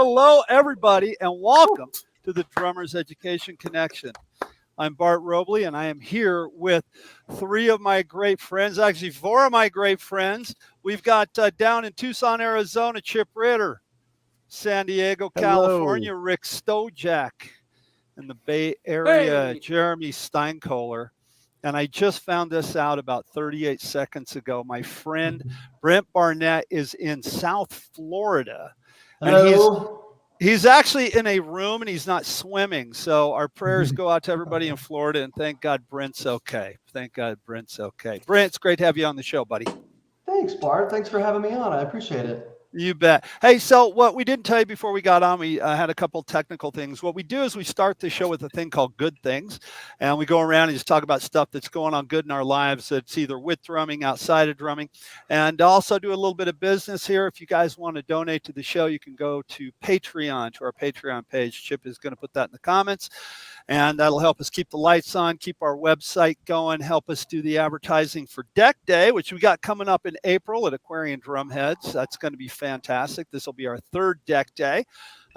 Hello, everybody, and welcome to the Drummers Education Connection. I'm Bart Robley, and I am here with three of my great friends, actually four of my great friends. We've got down in Tucson, Arizona, Chip Ritter, San Diego, California, Rick Stojak, in the Bay Area, Jeremy Steinkohler. And I just found this out about 38 seconds ago. My friend Brent Barnett is in South Florida. Hello. And he's actually in a room and he's not swimming. So our prayers go out to everybody in Florida, and thank God Brent's okay. Thank God Brent's okay. Brent, it's great to have you on the show, buddy. Thanks, Bart. Thanks for having me on. I appreciate it. You bet. Hey, so what we didn't tell you before we got on, we had a couple technical things. What we do is we start the show with a thing called Good Things, and we go around and just talk about stuff that's going on good in our lives. It's either with drumming, outside of drumming, and also do a little bit of business here. If you guys want to donate to the show, you can go to Patreon, to our Patreon page. Chip is going to put that in the comments, and that'll help us keep the lights on, keep our website going, help us do the advertising for Deck Day, which we got coming up in April at Aquarian Drumheads. That's going to be fantastic. This will be our third Deck Day.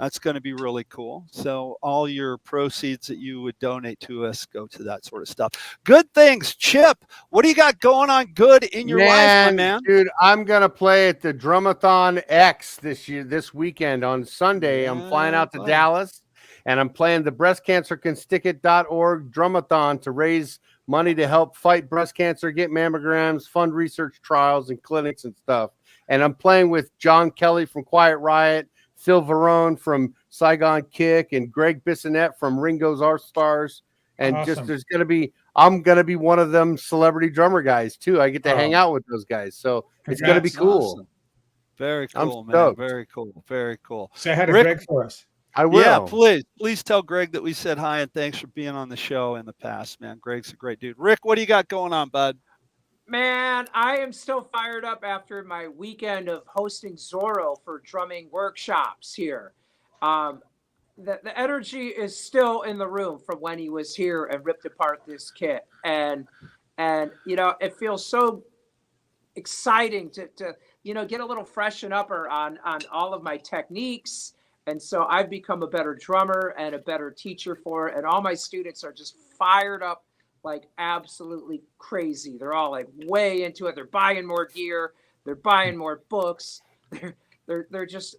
That's going to be really cool. So all your proceeds that you would donate to us go to that sort of stuff. Good things. Chip, what do you got going on good in your life, my man? Dude, I'm going to play at the Drumathon X this weekend on Sunday. I'm flying out to Dallas, and I'm playing the breastcancercanstickit.org Drumathon to raise money to help fight breast cancer, get mammograms, fund research trials and clinics and stuff. And I'm playing with John Kelly from Quiet Riot, Phil Varone from Saigon Kick, and Greg Bissonette from Ringo's All Stars. And awesome. I'm going to be one of them celebrity drummer guys too. I get to hang out with those guys. So it's going to be cool. Awesome. Very cool, man. Very cool. Very cool. Say hi to Greg for us. I will. Yeah, please tell Greg that we said hi and thanks for being on the show in the past, man. Greg's a great dude. Rick, what do you got going on, bud? Man, I am still fired up after my weekend of hosting Zorro for drumming workshops here. The energy is still in the room from when he was here and ripped apart this kit. And you know, it feels so exciting to get a little freshen up on all of my techniques. And so I've become a better drummer and a better teacher for it. And all my students are just fired up like absolutely crazy. They're all like way into it. They're buying more gear. They're buying more books. They're just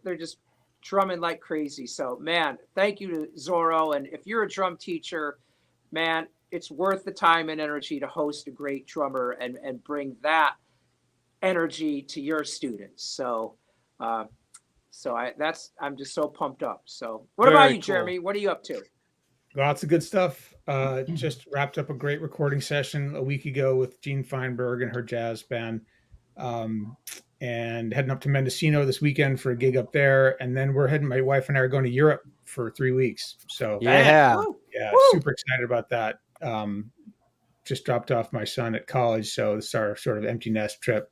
drumming like crazy. So man, thank you to Zorro. And if you're a drum teacher, man, it's worth the time and energy to host a great drummer and bring that energy to your students. So I'm just so pumped up. So what about you, Jeremy? What are you up to? Lots of good stuff. Just wrapped up a great recording session a week ago with Jean Feinberg and her jazz band, and heading up to Mendocino this weekend for a gig up there. And then my wife and I are going to Europe for 3 weeks. So super excited about that. Just dropped off my son at college, so this is our sort of empty nest trip.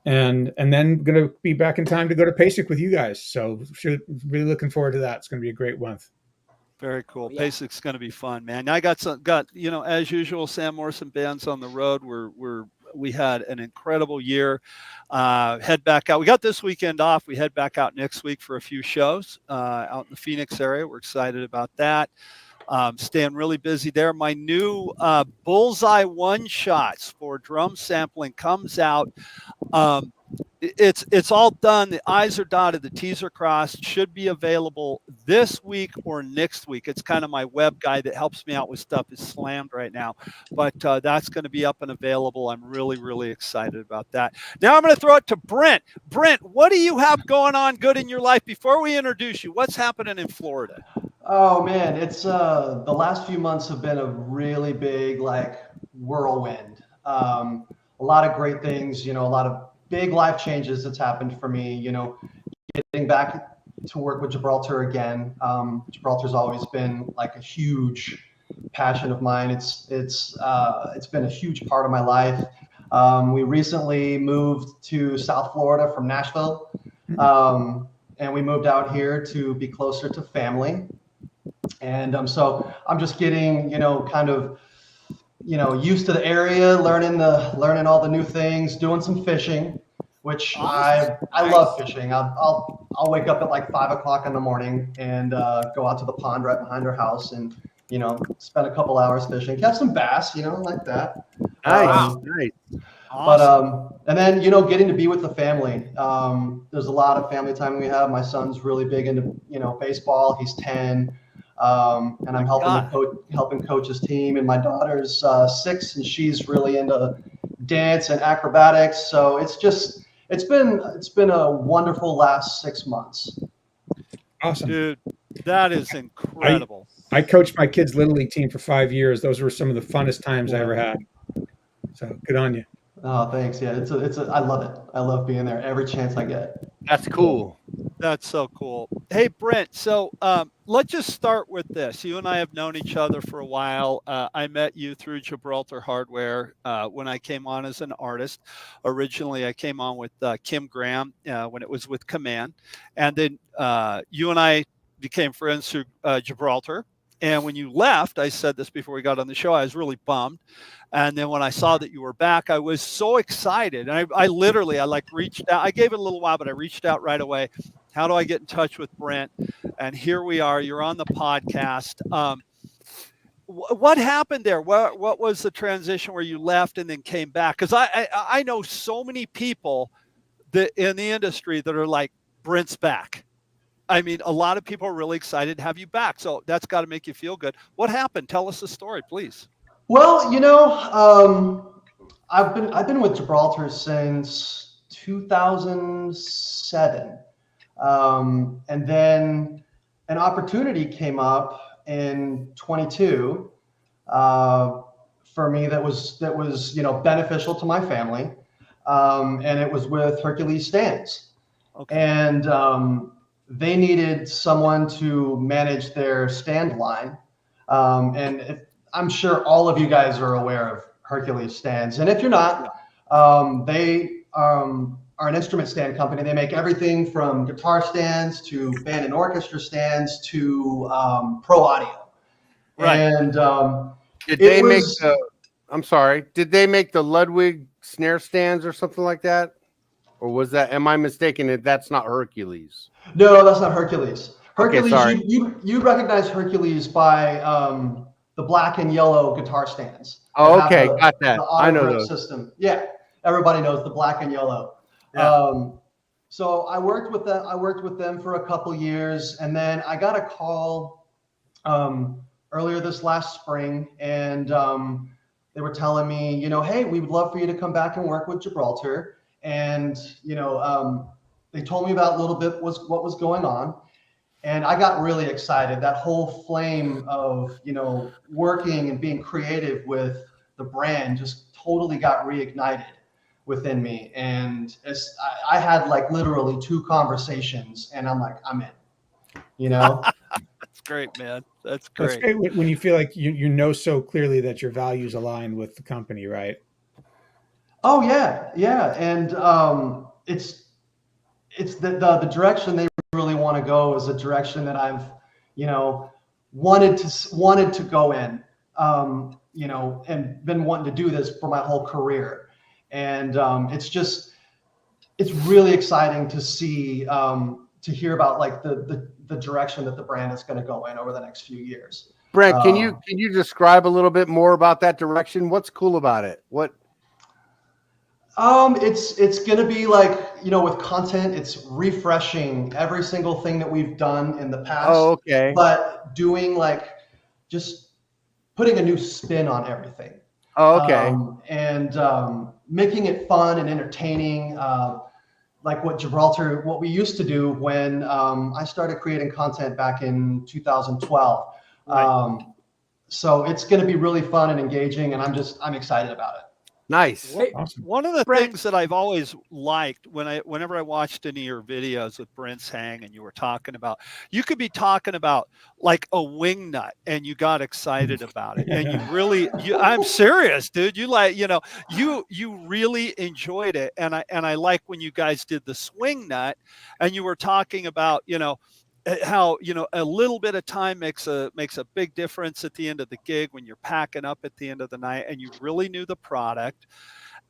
And then going to be back in time to go to PASIC with you guys. So really looking forward to that. It's going to be a great month. Very cool. Yeah. PASIC's going to be fun, man. I got as usual, Sam Morrison bands on the road. We had an incredible year. Head back out. We got this weekend off. We head back out next week for a few shows out in the Phoenix area. We're excited about that. Staying really busy there. My new Bullseye One Shots for drum sampling comes out. It's all done. The I's are dotted, the T's are crossed. Should be available this week or next week. It's kind of my web guy that helps me out with stuff is slammed right now, but that's going to be up and available. I'm really, really excited about that. Now I'm going to throw it to Brent. Brent, what do you have going on good in your life? Before we introduce you, what's happening in Florida? Oh man, it's the last few months have been a really big whirlwind. A lot of great things, a lot of big life changes that's happened for me, getting back to work with Gibraltar again. Gibraltar's always been like a huge passion of mine. It's been a huge part of my life. We recently moved to South Florida from Nashville, and we moved out here to be closer to family. And so I'm just getting, used to the area, learning all the new things, doing some fishing, which I love fishing. I'll I'll wake up at like 5 o'clock in the morning and go out to the pond right behind our house and, spend a couple hours fishing, catch some bass, like that. Nice. Nice. Awesome. But and then getting to be with the family. There's a lot of family time we have. My son's really big into baseball. He's 10, and I'm helping coach his team. And my daughter's 6, and she's really into dance and acrobatics. So it's been a wonderful last 6 months. Awesome, dude. That is incredible. I coached my kids' little league team for 5 years. Those were some of the funnest times I ever had. So good on you. Oh, thanks. Yeah, I love it. I love being there every chance I get. That's cool. That's so cool. Hey, Brent. So let's just start with this. You and I have known each other for a while. I met you through Gibraltar Hardware when I came on as an artist. Originally, I came on with Kim Graham when it was with Command. And then you and I became friends through Gibraltar. And when you left, I said this before we got on the show, I was really bummed. And then when I saw that you were back, I was so excited. And I literally reached out. I gave it a little while, but I reached out right away. How do I get in touch with Brent? And here we are. You're on the podcast. What happened there? What was the transition where you left and then came back? Because I know so many people that in the industry that are like, Brent's back. I mean, a lot of people are really excited to have you back. So that's got to make you feel good. What happened? Tell us the story, please. Well, I've been with Gibraltar since 2007. And then an opportunity came up in 22 for me that was beneficial to my family. And it was with Hercules Stands. Okay. And they needed someone to manage their stand line. I'm sure all of you guys are aware of Hercules Stands. And if you're not, they are an instrument stand company. They make everything from guitar stands to band and orchestra stands to pro audio. Right. And did they make the Ludwig snare stands or something like that? Or was that, am I mistaken? That's not Hercules. No, that's not Hercules. Hercules, okay, you recognize Hercules by the black and yellow guitar stands. Oh, okay, got that. I know those. System. Yeah, everybody knows the black and yellow. Yeah. So I worked with them. I worked with them for a couple years, and then I got a call earlier this last spring, and they were telling me, hey, we would love for you to come back and work with Gibraltar. And they told me about a little bit what was going on, and I got really excited. That whole flame of working and being creative with the brand just totally got reignited within me. And I had like literally 2 conversations, and I'm like, I'm in. That's great, man. That's great. That's great when you feel like you know so clearly that your values align with the company, right? Oh yeah, and it's the direction they really want to go is a direction that I've wanted to go in, and been wanting to do this for my whole career, and it's really exciting to see to hear about like the direction that the brand is going to go in over the next few years. Brent, can you describe a little bit more about that direction? What's cool about it? What? It's gonna be like, with content, it's refreshing every single thing that we've done in the past. Oh, okay. But doing just putting a new spin on everything. Oh, okay. And making it fun and entertaining, like what we used to do when I started creating content back in 2012. Right. So it's gonna be really fun and engaging, and I'm excited about it. Nice. Awesome. One of the things that I've always liked whenever I watched any of your videos with Brent's Hang and you were talking about, you could be talking about like a wing nut and you got excited about it. And I'm serious, dude. You really enjoyed it. And I like when you guys did the swing nut and you were talking about, how a little bit of time makes a big difference at the end of the gig when you're packing up at the end of the night, and you really knew the product.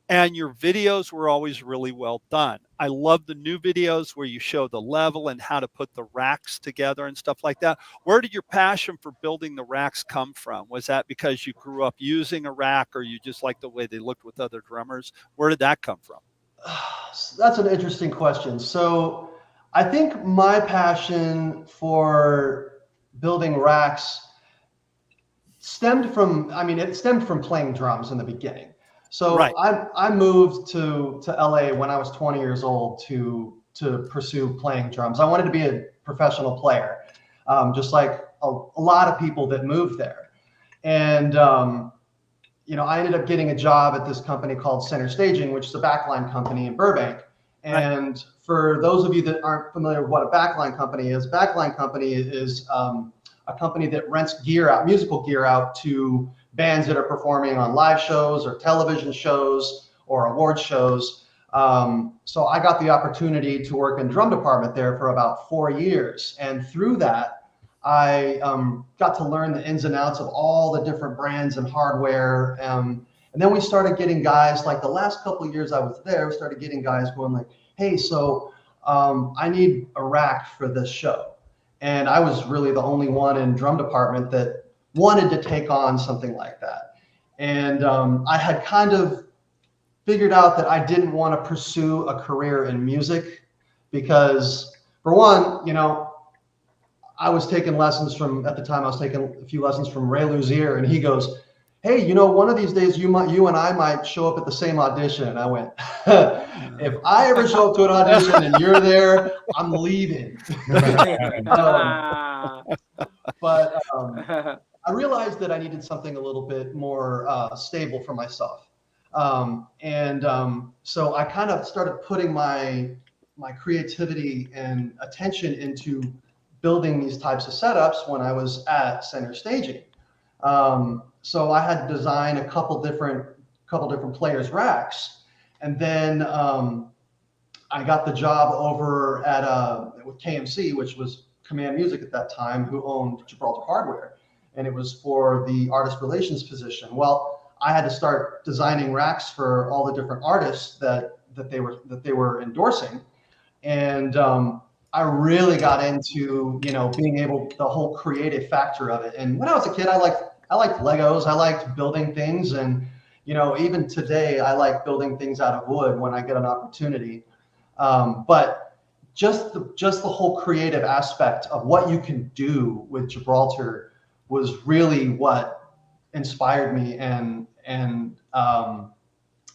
and your videos were always really well done. I love the new videos where you show the level and how to put the racks together and stuff like that. Where did your passion for building the racks come from? Was that because you grew up using a rack, or you just like the way they looked with other drummers? Where did that come from? That's an interesting question. So I think my passion for building racks stemmed from playing drums in the beginning. So Right. I moved to LA when I was 20 years old to pursue playing drums. I wanted to be a professional player, just like a lot of people that moved there. And I ended up getting a job at this company called Centerstaging, which is a backline company in Burbank. And for those of you that aren't familiar with what a backline company is a company that rents musical gear out to bands that are performing on live shows or television shows or award shows. So I got the opportunity to work in drum department there for about 4 years. And through that, I got to learn the ins and outs of all the different brands and hardware. And then we started getting guys, like the last couple of years I was there, we started getting guys going like, hey, so I need a rack for this show. And I was really the only one in drum department that wanted to take on something like that. And I had kind of figured out that I didn't want to pursue a career in music because, for one, I was taking lessons at the time I was taking a few lessons from Ray Luzier, and he goes, hey, one of these days you and I might show up at the same audition. And I went, if I ever show up to an audition and you're there, I'm leaving. But I realized that I needed something a little bit more stable for myself. So I kind of started putting my creativity and attention into building these types of setups when I was at Centerstaging. So I had to design a couple different players' racks, and then I got the job over with KMC, which was Command Music at that time, who owned Gibraltar Hardware, and it was for the artist relations position. Well, I had to start designing racks for all the different artists that they were endorsing, and I really got into being able, the whole creative factor of it. And when I was a kid, I liked Legos. I liked building things, and even today I like building things out of wood when I get an opportunity. But just the whole creative aspect of what you can do with Gibraltar was really what inspired me and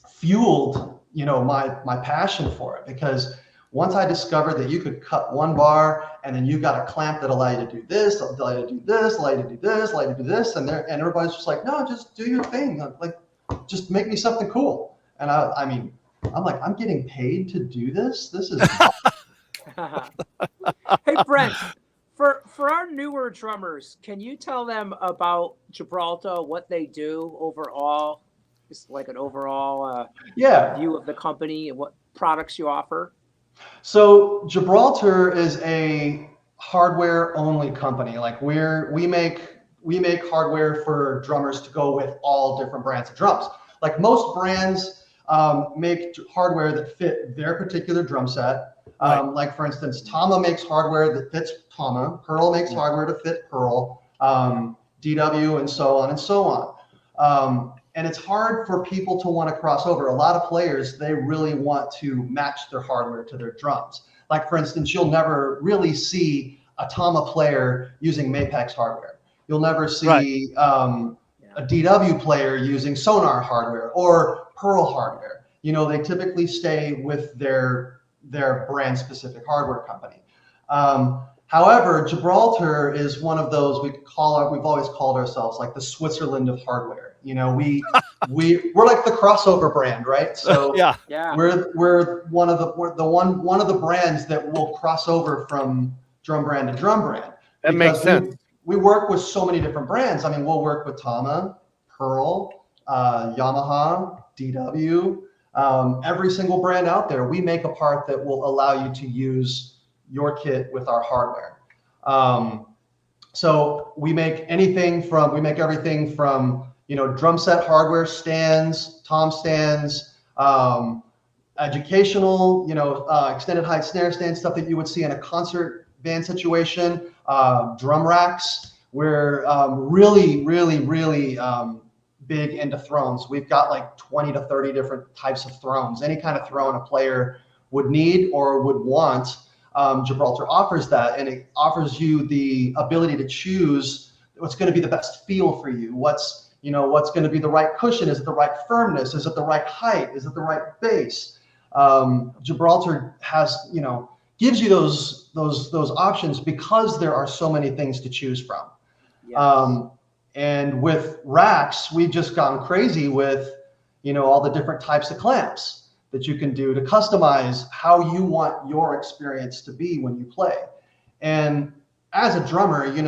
fueled my passion for it, because once I discovered that you could cut one bar and then you got a clamp that allowed you to do this, allow you to do this, allow you to do this, allow you to do this, and everybody's just like, no, just do your thing. Like, just make me something cool. And I'm like, I'm getting paid to do this. This is. Hey, Brent, for our newer drummers, can you tell them about Gibraltar, what they do overall? Just like an overall view of the company and what products you offer. So Gibraltar is a hardware only company. Like we make hardware for drummers to go with all different brands of drums. Like most brands make hardware that fit their particular drum set. Like for instance, Tama makes hardware that fits Tama. Pearl makes hardware to fit Pearl. DW and so on and so on. And it's hard for people to want to cross over. A lot of players, they really want to match their hardware to their drums. Like for instance, you'll never really see a Tama player using Mapex hardware. You'll never see a DW player using Sonar hardware or Pearl hardware. They typically stay with their brand specific hardware company. However, Gibraltar is one of those we've always called ourselves like the Switzerland of hardware. We're like the crossover brand, right? So we're one of the brands that will cross over from drum brand to drum brand. That makes sense. We work with so many different brands. I mean, we'll work with Tama, Pearl, Yamaha, DW, every single brand out there. We make a part that will allow you to use your kit with our hardware. So we make everything from drum set hardware, stands, tom stands, educational, extended height snare stand, stuff that you would see in a concert band situation, drum racks. We're really, really, really big into thrones. We've got like 20 to 30 different types of thrones. Any kind of throne a player would need or would want, Gibraltar offers that, and it offers you the ability to choose what's going to be the best feel for you. What's going to be the right cushion? Is it the right firmness? Is it the right height? Is it the right base? Gibraltar has, gives you those options because there are so many things to choose from. Yes. And with racks, we've just gone crazy with, all the different types of clamps that you can do to customize how you want your experience to be when you play. And as a drummer, it's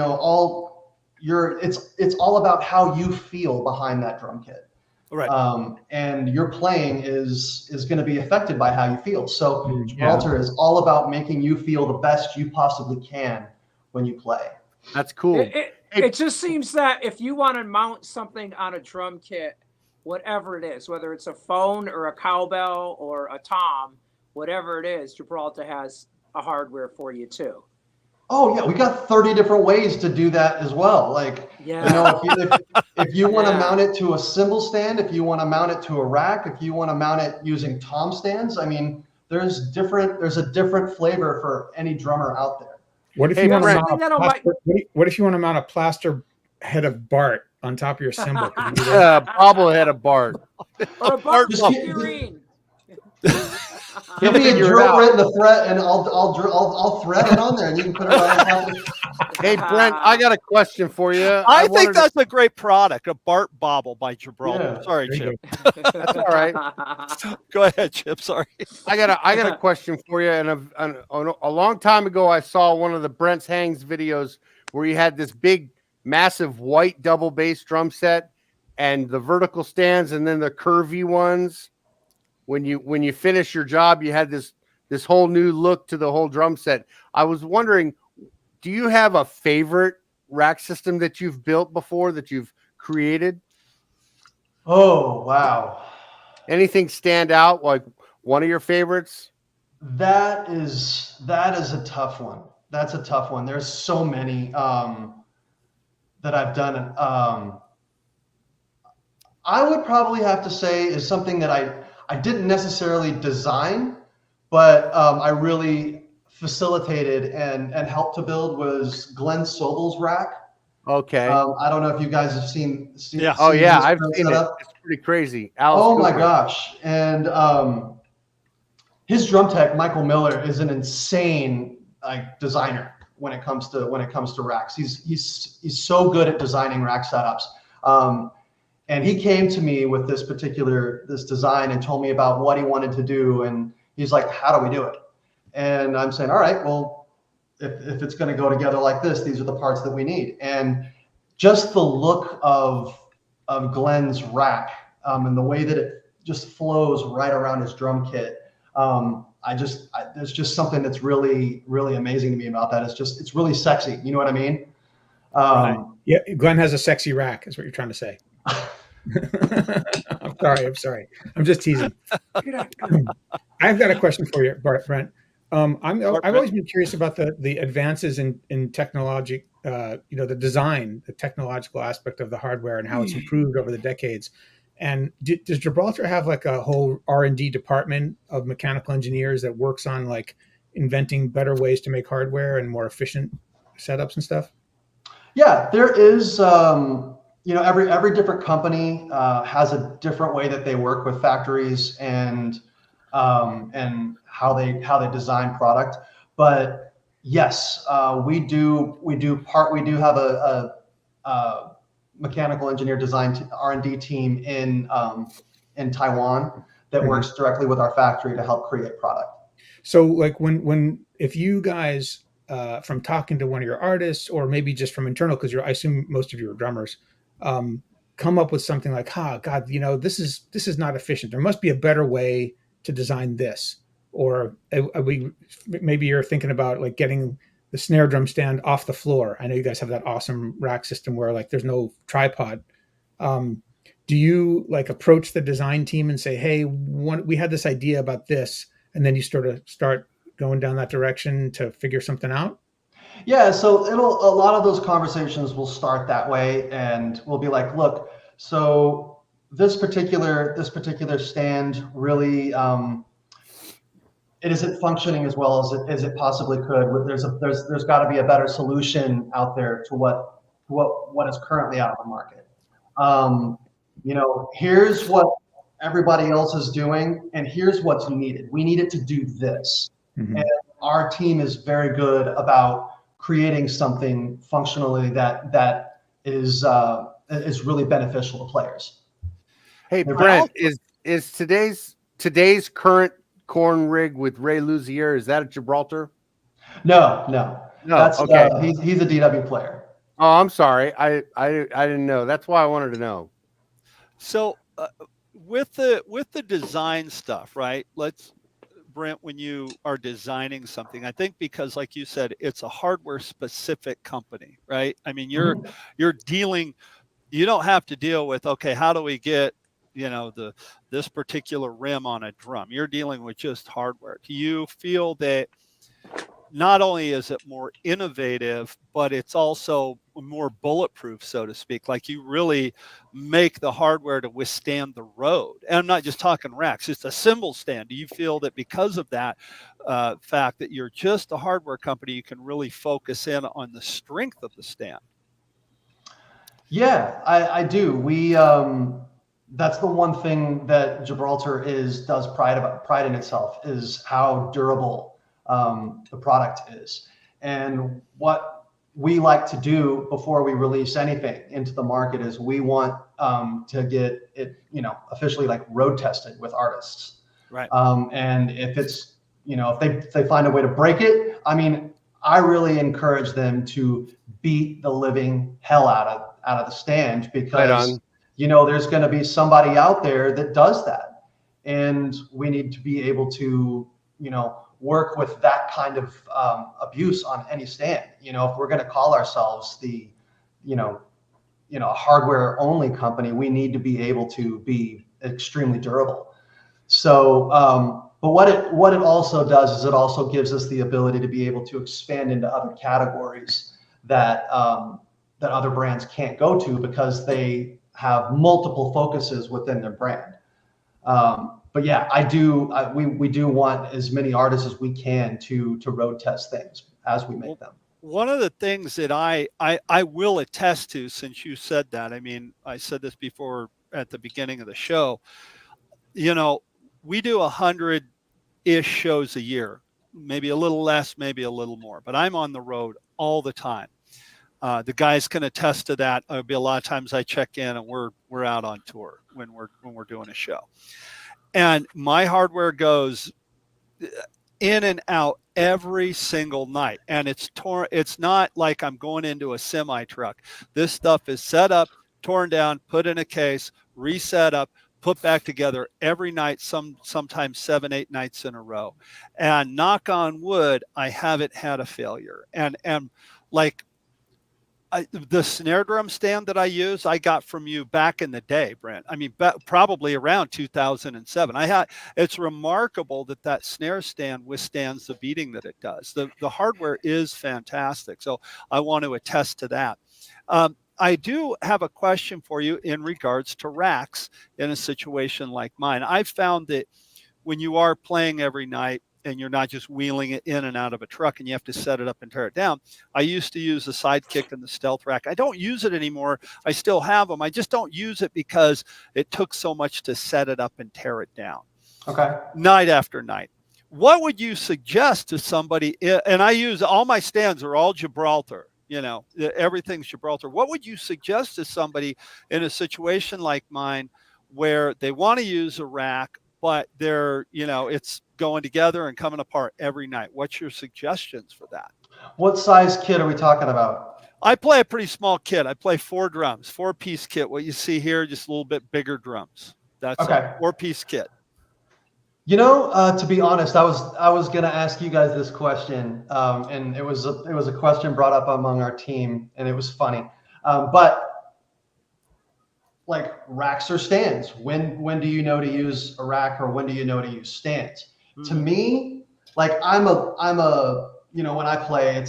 all about how you feel behind that drum kit. Right. And your playing is going to be affected by how you feel. So Gibraltar is all about making you feel the best you possibly can when you play. That's cool. It just seems that if you want to mount something on a drum kit, whatever it is, whether it's a phone or a cowbell or a tom, whatever it is, Gibraltar has a hardware for you too. Oh yeah, we got 30 different ways to do that as well. Like, if you want to mount it to a cymbal stand, if you want to mount it to a rack, if you want to mount it using tom stands, I mean, there's a different flavor for any drummer out there. What if you want to mount a plaster head of Bart on top of your cymbal? Bobblehead of Bart. Or a Bart figurine. Give me a drill bit and a thread, and I'll thread it on there, and you can put it right on top. Hey Brent, I got a question for you. I think that's a great product, a Bart Bobble by Gibraltar. Yeah, sorry, Chip. That's all right. Go ahead, Chip. Sorry. I got a question for you. And a long time ago, I saw one of the Brent's Hangs videos where you had this big, massive white double bass drum set, and the vertical stands, and then the curvy ones. When you finish your job, you had this whole new look to the whole drum set. I was wondering, do you have a favorite rack system that you've built before, that you've created? Oh, wow. Anything stand out, like one of your favorites? That is a tough one. That's a tough one. There's so many that I've done. I would probably have to say is something that I didn't necessarily design, but I really facilitated and helped to build was Glenn Sobel's rack. Okay. I don't know if you guys have seen yeah. Oh yeah, I've seen it. It's pretty crazy. Alice my gosh. And his drum tech, Michael Miller, is an insane designer when it comes to racks. He's so good at designing rack setups. And he came to me with this design and told me about what he wanted to do. And he's like, how do we do it? And I'm saying, all right, well, if it's going to go together like this, these are the parts that we need. And just the look of Glenn's rack and the way that it just flows right around his drum kit. There's just something that's really, really amazing to me about that. It's really sexy. You know what I mean? Right. Yeah. Glenn has a sexy rack is what you're trying to say. I'm sorry. I'm just teasing. I've got a question for you, Brent. I've always been curious about the advances in technology, the design, the technological aspect of the hardware and how it's improved over the decades. And does Gibraltar have like a whole R&D department of mechanical engineers that works on like inventing better ways to make hardware and more efficient setups and stuff? Yeah, there is. Every different company has a different way that they work with factories and how they design product. But yes, we do have a mechanical engineer design R&D team in Taiwan that works directly with our factory to help create product. So like if you guys from talking to one of your artists or maybe just from internal, because I assume most of you are drummers, come up with something like, God, this is not efficient. There must be a better way to design this. Or maybe you're thinking about like getting the snare drum stand off the floor. I know you guys have that awesome rack system where like there's no tripod. do you like approach the design team and say, hey, we had this idea about this, and then you start going down that direction to figure something out? Yeah, so a lot of those conversations will start that way, and we'll be like, look, so this particular stand really it isn't functioning as well as it possibly could. There's got to be a better solution out there to what is currently out on the market. Here's what everybody else is doing, and here's what's needed. We need it to do this. Mm-hmm. And our team is very good about creating something functionally that is really beneficial to players. Hey, Brent, is today's current corn rig with Ray Luzier, is that at Gibraltar? No. That's okay. He's a DW player. Oh, I'm sorry. I didn't know. That's why I wanted to know. So with the design stuff, right? Brent, when you are designing something, I think because, like you said, it's a hardware specific company, right? I mean, you're dealing. You don't have to deal with, okay, how do we get this particular rim on a drum? You're dealing with just hardware. Do you feel that not only is it more innovative, but it's also more bulletproof, so to speak? Like, you really make the hardware to withstand the road. And I'm not just talking racks, it's a cymbal stand. Do you feel that because of that fact that you're just a hardware company, you can really focus in on the strength of the stand? Yeah, I do. We that's the one thing that Gibraltar does pride in itself, is how durable the product is. And what we like to do before we release anything into the market is we want to get it, officially like road tested with artists. Right. And if it's, if they find a way to break it, I mean, I really encourage them to beat the living hell out of the stand, because there's going to be somebody out there that does that, and we need to be able to work with that kind of abuse on any stand. If we're going to call ourselves the hardware only company, we need to be able to be extremely durable. So but what it also does is it also gives us the ability to be able to expand into other categories that other brands can't go to, because they have multiple focuses within their brand. But yeah, we do want as many artists as we can to road test things as we make them. One of the things that I will attest to, since you said that, I mean, I said this before at the beginning of the show, we do 100-ish shows a year, maybe a little less, maybe a little more, but I'm on the road all the time. The guys can attest to that. There'll be a lot of times I check in and we're out on tour when we're doing a show. And my hardware goes in and out every single night. And it's not like I'm going into a semi truck. This stuff is set up, torn down, put in a case, reset up, put back together every night, sometimes 7-8 nights in a row. And knock on wood, I haven't had a failure. And like, the snare drum stand that I use, I got from you back in the day, Brent. I mean, probably around 2007. It's remarkable that snare stand withstands the beating that it does. The hardware is fantastic. So I want to attest to that. I do have a question for you in regards to racks in a situation like mine. I've found that when you are playing every night, and you're not just wheeling it in and out of a truck and you have to set it up and tear it down. I used to use the Sidekick and the Stealth Rack. I don't use it anymore. I still have them. I just don't use it because it took so much to set it up and tear it down. Okay. Night after night. What would you suggest to somebody? And I use all my stands are all Gibraltar. Everything's Gibraltar. What would you suggest to somebody in a situation like mine where they want to use a rack, but they're, it's going together and coming apart every night? What's your suggestions for that? What size kit are we talking about? I play a pretty small kit. I play 4 drums, 4-piece kit. What you see here, just a little bit bigger drums. That's okay. A 4-piece kit. To be honest, I was going to ask you guys this question, and it was a question brought up among our team, and it was funny. But like racks or stands. When do you know to use a rack, or when do you know to use stands? To me, like I'm a when I play,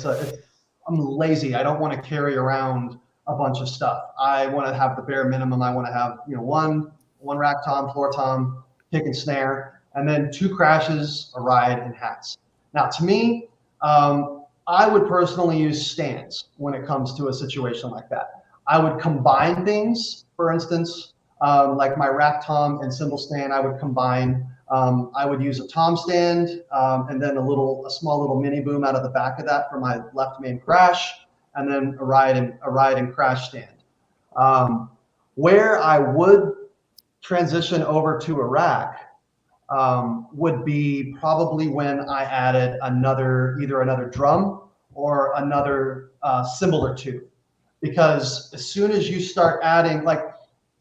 I'm lazy. I don't want to carry around a bunch of stuff. I want to have the bare minimum. I want to have one rack tom, floor tom, pick and snare, and then 2 crashes, a ride, and hats. Now, to me, I would personally use stands when it comes to a situation like that. I would combine things. For instance, like my rack tom and cymbal stand, I would combine. I would use a tom stand, and then a small little mini boom out of the back of that for my left main crash, and then a ride and crash stand. Where I would transition over to a rack would be probably when I added either another drum or another cymbal or two, because as soon as you start adding, like,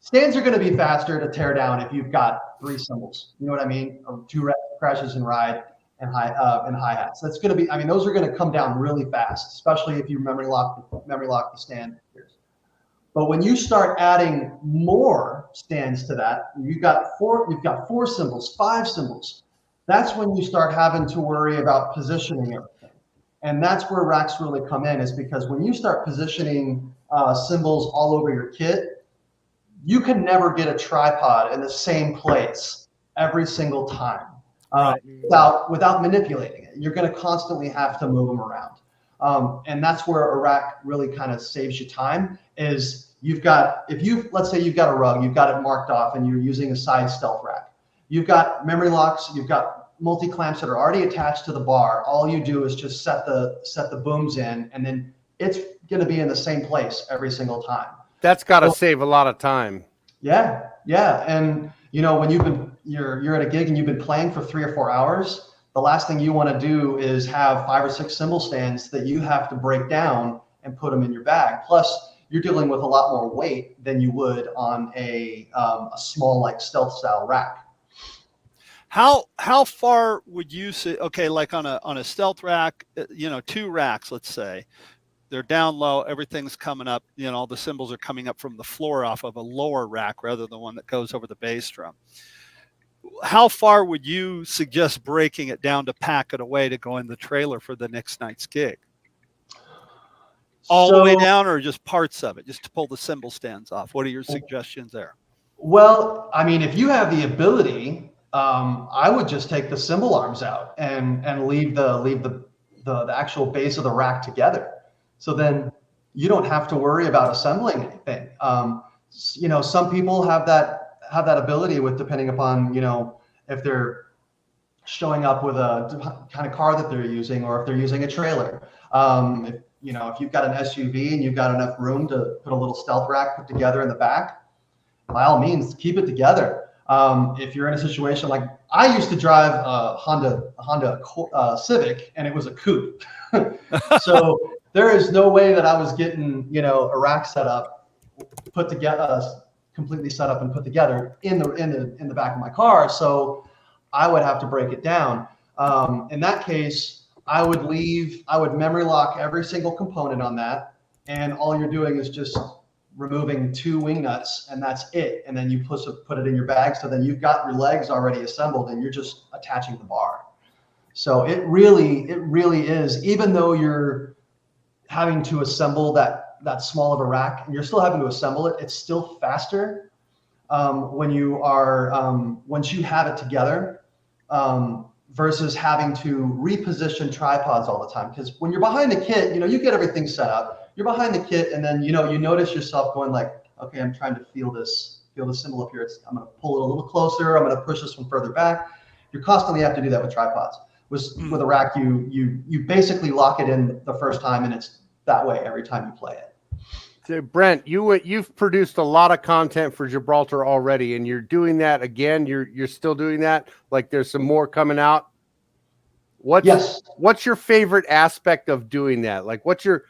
stands are going to be faster to tear down if you've got 3 cymbals. You know what I mean? Or 2 crashes and ride and hi-hats. That's going to be. I mean, those are going to come down really fast, especially if you memory lock the stand. But when you start adding more stands to that, you've got 4 cymbals, 5 cymbals. That's when you start having to worry about positioning everything. And that's where racks really come in, is because when you start positioning cymbals all over your kit, you can never get a tripod in the same place every single time without manipulating it. You're going to constantly have to move them around. And that's where a rack really kind of saves you time. Is let's say you've got a rug, you've got it marked off, and you're using a side stealth rack. You've got memory locks, you've got multi-clamps that are already attached to the bar. All you do is just set the booms in, and then it's going to be in the same place every single time. That's got to save a lot of time. Yeah. And when you're at a gig and you've been playing for 3 or 4 hours, the last thing you want to do is have 5 or 6 cymbal stands that you have to break down and put them in your bag. Plus, you're dealing with a lot more weight than you would on a small, like, stealth style rack. How far would you say? Okay, like on a stealth rack, 2 racks, let's say, they're down low, everything's coming up. All the cymbals are coming up from the floor off of a lower rack rather than one that goes over the bass drum. How far would you suggest breaking it down to pack it away to go in the trailer for the next night's gig? All the way down, or just parts of it, just to pull the cymbal stands off? What are your suggestions there? Well, I mean, if you have the ability, I would just take the cymbal arms out and leave the actual base of the rack together. So then you don't have to worry about assembling anything. Some people have that ability depending upon, if they're showing up with a kind of car that they're using, or if they're using a trailer. If you've got an SUV and you've got enough room to put a little stealth rack put together in the back, by all means, keep it together. If you're in a situation like I used to drive a Honda Civic, and it was a coupe. So there is no way that I was getting, a rack set up, put together, completely set up and put together in the back of my car. So I would have to break it down. In that case, I would memory lock every single component on that, and all you're doing is just removing 2 wing nuts, and that's it. And then you put it in your bag. So then you've got your legs already assembled, and you're just attaching the bar. So it really is, even though you're having to assemble that small of a rack, and you're still having to assemble it, it's still faster when you are once you have it together, versus having to reposition tripods all the time. Because when you're behind the kit, you get everything set up. You're behind the kit, and then you notice yourself going like, okay, I'm trying to feel the cymbal up here. I'm going to pull it a little closer. I'm going to push this one further back. You constantly have to do that with tripods. With a rack, you basically lock it in the first time, and it's that way every time you play it. So Brent, you've produced a lot of content for Gibraltar already, and you're doing that again. You're still doing that. Like, there's some more coming out. What's your favorite aspect of doing that? Like, what's your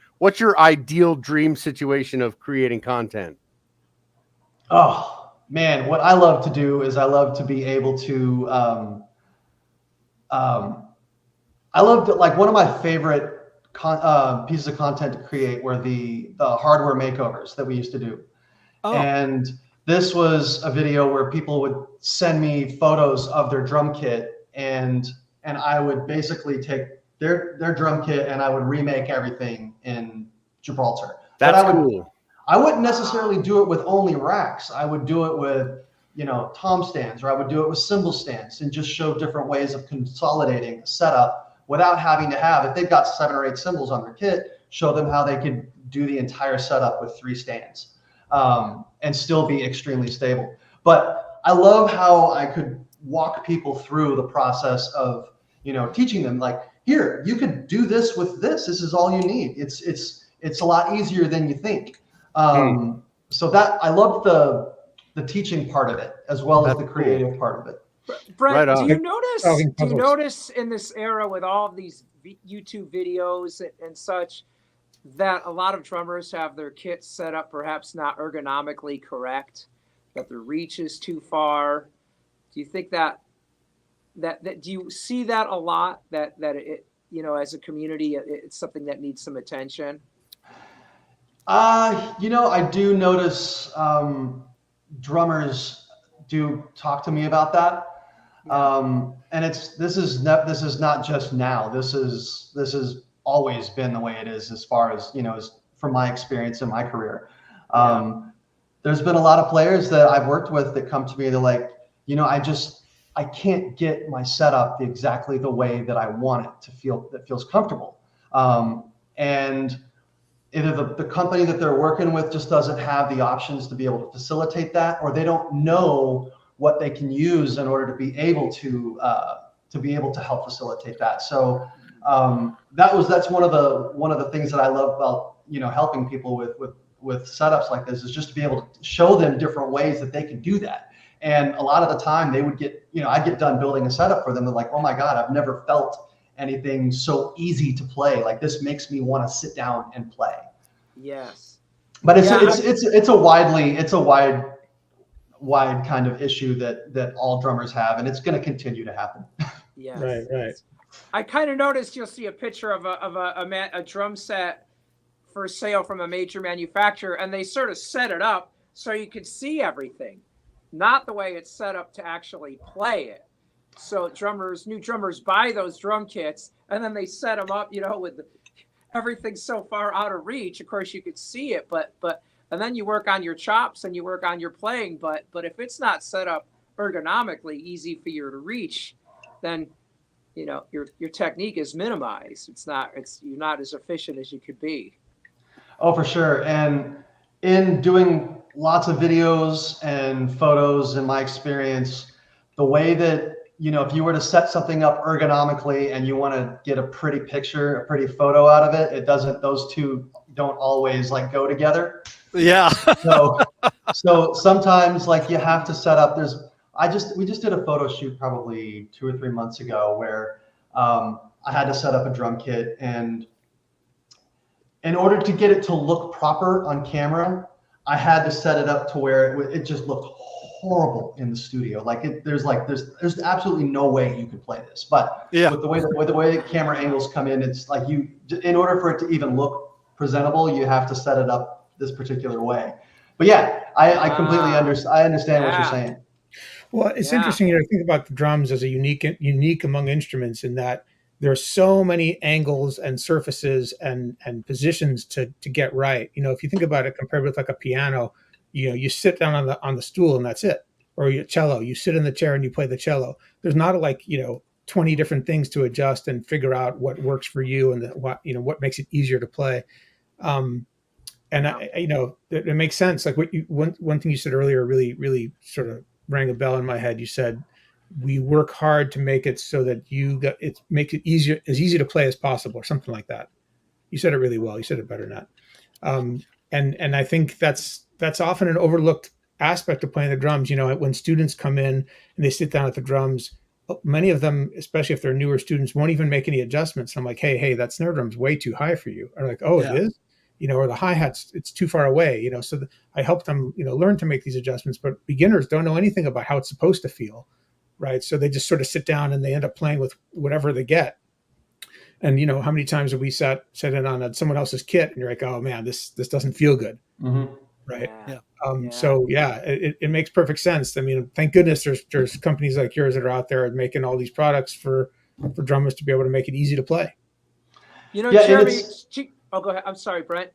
ideal dream situation of creating content? Oh man, what I love to do is I love to be able to. I love to, like, one of my favorite pieces of content to create were the hardware makeovers that we used to do. And this was a video where people would send me photos of their drum kit, and I would basically take their drum kit and I would remake everything in Gibraltar. That's but cool. I wouldn't necessarily do it with only racks. I would do it with, tom stands, or I would do it with cymbal stands, and just show different ways of consolidating a setup without having to have, if they've got 7 or 8 cymbals on their kit, show them how they could do the entire setup with 3 stands, and still be extremely stable. But I love how I could walk people through the process of, teaching them, like, here, you could do this with this. This is all you need. It's a lot easier than you think. So that, I love the teaching part of it, as well as the creative part of it. Brent, Right do you notice in this era with all of these YouTube videos and such, that a lot of drummers have their kits set up perhaps not ergonomically correct, that the reach is too far? Do you think that do you see that a lot, that it, as a community, it's something that needs some attention? I do notice drummers do talk to me about that. And this is not just now. This is always been the way it is, as far as, as from my experience in my career. There's been a lot of players that I've worked with that come to me, they're like, I can't get my setup exactly the way that I want it to feel, that feels comfortable. And either the company that they're working with just doesn't have the options to be able to facilitate that, or they don't know what they can use in order to be able to help facilitate that. So that's one of the things that I love about, helping people with setups like this, is just to be able to show them different ways that they can do that. And a lot of the time they would get, I'd get done building a setup for them. They're like, oh my God, I've never felt anything so easy to play. Like, this makes me want to sit down and play. Yes. But it's a wide kind of issue that all drummers have, and it's going to continue to happen. Yes. Right. I kind of noticed, you'll see a picture of a drum set for sale from a major manufacturer, and they sort of set it up so you could see everything, not the way it's set up to actually play it. So new drummers buy those drum kits, and then they set them up, with everything so far out of reach. Of course, you could see it, but and then you work on your chops and you work on your playing. But if it's not set up ergonomically easy for you to reach, then your technique is minimized. You're not as efficient as you could be. Oh, for sure. And in doing lots of videos and photos, in my experience, the way that, if you were to set something up ergonomically and you want to get a pretty picture, a pretty photo out of it, those two don't always go together. Yeah. So sometimes you have to set up, we just did a photo shoot probably 2 or 3 months ago where I had to set up a drum kit, and in order to get it to look proper on camera, I had to set it up to where it just looked horrible in the studio. There's absolutely no way you could play this. But with the way the camera angles come in, it's like in order for it to even look presentable, you have to set it up this particular way. But yeah, I completely understand what you're saying. Well, it's interesting to think about the drums as a unique among instruments, in that there are so many angles and surfaces and positions to get right. If you think about it, compared with a piano, you sit down on the stool and that's it. Or your cello, you sit in the chair and you play the cello. There's not 20 different things to adjust and figure out what works for you and what makes it easier to play. It makes sense. One thing you said earlier really, really sort of rang a bell in my head. You said, we work hard to make it so that make it as easy to play as possible, or something like that. You said it really well. You said it better than that. And I think that's often an overlooked aspect of playing the drums. When students come in and they sit down at the drums, many of them, especially if they're newer students, won't even make any adjustments. I'm like, hey, that snare drum's way too high for you. Or like, it is, or the hi-hats, it's too far away, so I help them, learn to make these adjustments. But beginners don't know anything about how it's supposed to feel. Right. So they just sort of sit down and they end up playing with whatever they get. And, how many times have we sat in on someone else's kit and you're like, oh man, this doesn't feel good. Mm-hmm. Right. Yeah. So yeah, it makes perfect sense. I mean, thank goodness there's companies like yours that are out there making all these products for drummers to be able to make it easy to play. You know, Yeah, and Jeremy. it's- Go ahead. I'm sorry, Brent.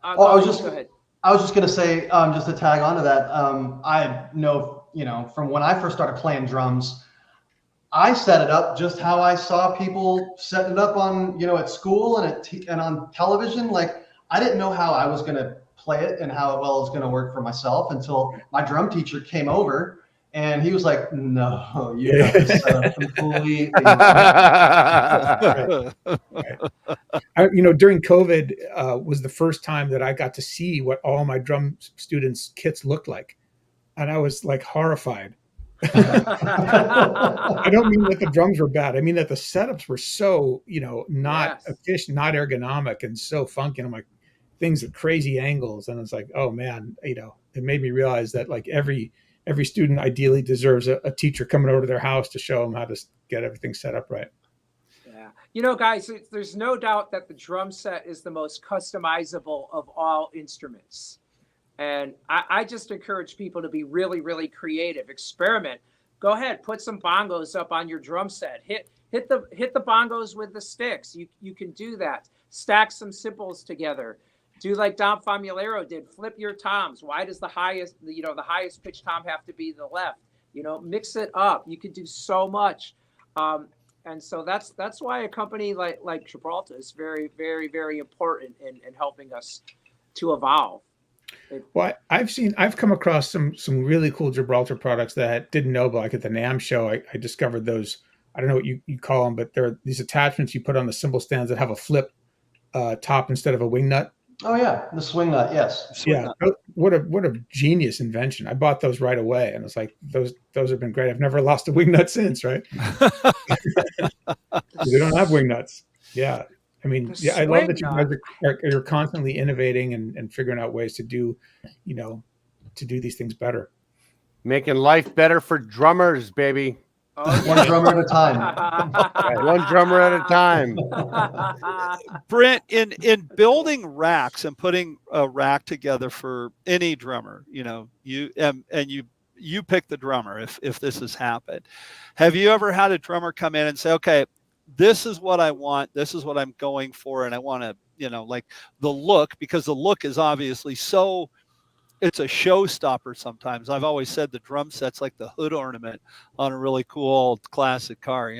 Oh, Go I was ahead, just go ahead. I was just gonna say, just to tag onto that, I know, from when I first started playing drums, I set it up just how I saw people setting it up on, at school and on television. Like, I didn't know how I was gonna play it and how well it was gonna work for myself until my drum teacher came over and he was like, "No, you got this set up completely wrong." During COVID was the first time that I got to see what all my drum students' kits looked like, and I was like horrified. I don't mean that the drums were bad. I mean that the setups were so, not efficient, not ergonomic, and so funky. And I'm like, things at crazy angles, and it's like, oh man, it made me realize that like every student ideally deserves a teacher coming over to their house to show them how to get everything set up right. Yeah. Guys, there's no doubt that the drum set is the most customizable of all instruments. And I just encourage people to be really, really creative, experiment. Go ahead, put some bongos up on your drum set. Hit the bongos with the sticks. You can do that. Stack some cymbals together. Do like Dom Famulero did. Flip your toms. Why does the highest pitch tom have to be the left? Mix it up. You can do so much. And so that's why a company like Gibraltar is very, very, very important in helping us to evolve. Well, I've come across some really cool Gibraltar products that I didn't know about. Like at the NAMM show, I discovered those. I don't know what you call them, but they're these attachments you put on the cymbal stands that have a flip top instead of a wing nut. Oh yeah, the swing nut, yes. What a genius invention! I bought those right away, and it's like those have been great. I've never lost a wing nut since. Right? We don't have wing nuts. Yeah. I mean, I love that you guys are constantly innovating and figuring out ways to do these things better. Making life better for drummers, baby. Oh, yeah. One drummer at a time. One drummer at a time. Brent, in building racks and putting a rack together for any drummer, you pick the drummer if this has happened. Have you ever had a drummer come in and say, okay, this is what I want, this is what I'm going for, and I want to, like the look, because the look is obviously it's a showstopper sometimes. I've always said the drum set's like the hood ornament on a really cool old classic car,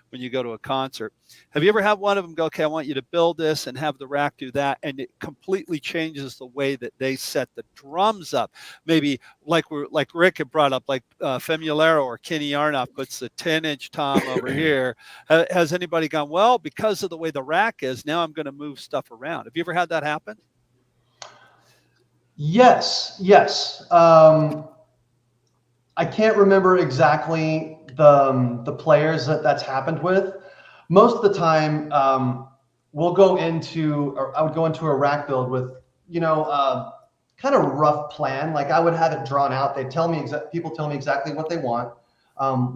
when you go to a concert. Have you ever had one of them go, okay, I want you to build this and have the rack do that, and it completely changes the way that they set the drums up? Maybe like Rick had brought up, like Famulero or Kenny Arnoff puts the 10-inch tom over here. Has anybody gone, well, because of the way the rack is, now I'm going to move stuff around? Have you ever had that happen? Yes. I can't remember exactly the players that's happened with. Most of the time, I would go into a rack build with, kind of rough plan. Like I would have it drawn out. People tell me exactly what they want,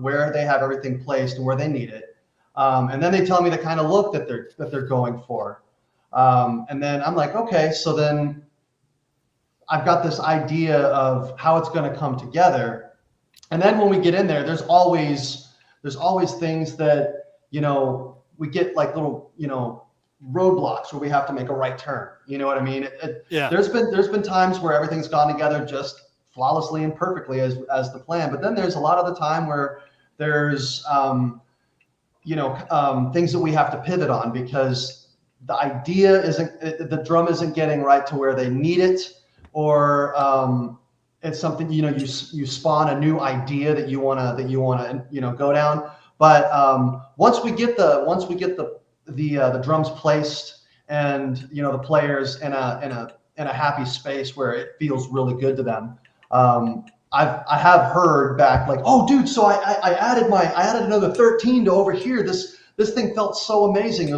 where they have everything placed and where they need it. And then they tell me the kind of look that they're going for. And then I'm like, okay, so then I've got this idea of how it's going to come together. And then when we get in there, there's always things that, we get like little, roadblocks where we have to make a right turn. You know what I mean? There's been times where everything's gone together just flawlessly and perfectly as the plan. But then there's a lot of the time where there's, things that we have to pivot on because the idea the drum isn't getting right to where they need it. Or it's something you spawn a new idea that you wanna go down. But once we get the drums placed and the players in a happy space where it feels really good to them, I have heard back like, oh dude, so I added another 13 to over here. This thing felt so amazing.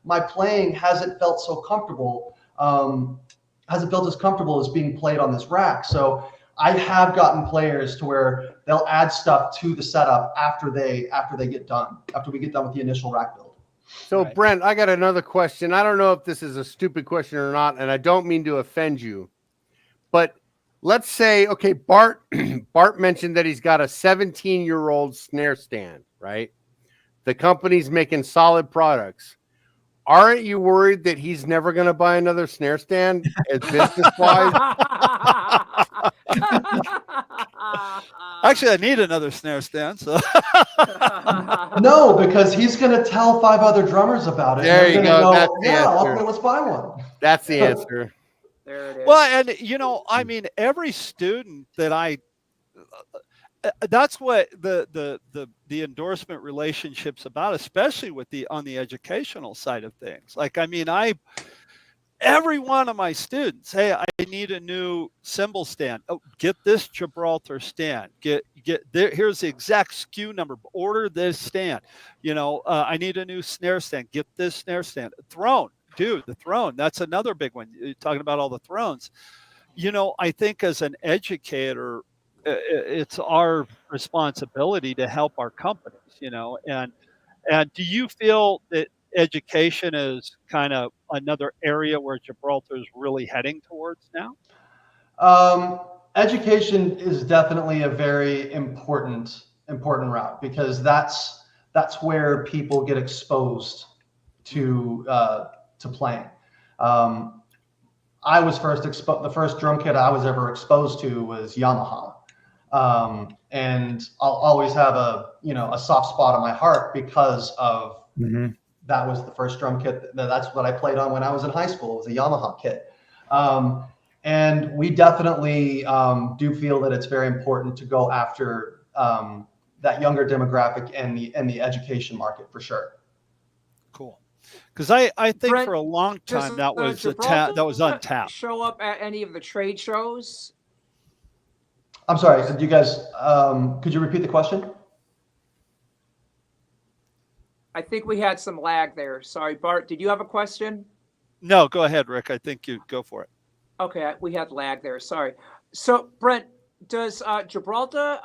My playing hasn't felt so comfortable. Hasn't felt as comfortable as being played on this rack. So I have gotten players to where they'll add stuff to the setup after we get done with the initial rack build. So right. Brent, I got another question. I don't know if this is a stupid question or not, and I don't mean to offend you, But let's say, okay, Bart mentioned that he's got a 17-year-old snare stand, right? The company's making solid products. Aren't you worried that he's never going to buy another snare stand as business-wise? Actually, I need another snare stand. So No, because he's going to tell 5 other drummers about it. There you go. That's the Yeah, answer. okay, let's buy one. That's the answer. There it is. well, and I mean, every student that that's what the endorsement relationship's about, especially with on the educational side of things. Like, I mean, every one of my students, hey, I need a new cymbal stand. Oh, get this Gibraltar stand. Get there. Here's the exact SKU number. Order this stand. I need a new snare stand. Get this snare stand. Throne, dude, the throne. That's another big one. You're talking about all the thrones. I think as an educator, it's our responsibility to help our companies. And do you feel that education is kind of another area where Gibraltar is really heading towards now? Education is definitely a very important route, because that's where people get exposed to playing. I was the first drum kit I was ever exposed to was Yamaha. And I'll always have a soft spot in my heart because of that was the first drum kit. That's what I played on when I was in high school. It was a Yamaha kit. And we definitely do feel that it's very important to go after that younger demographic and the education market for sure. Cool. Because I think Brent, for a long time that was Gibraltar untapped. Show up at any of the trade shows? I'm sorry, did you guys, could you repeat the question? I think we had some lag there. Sorry, Bart, did you have a question? No, go ahead, Rick. I think you go for it. Okay, we had lag there. Sorry. So, Brent, does Gibraltar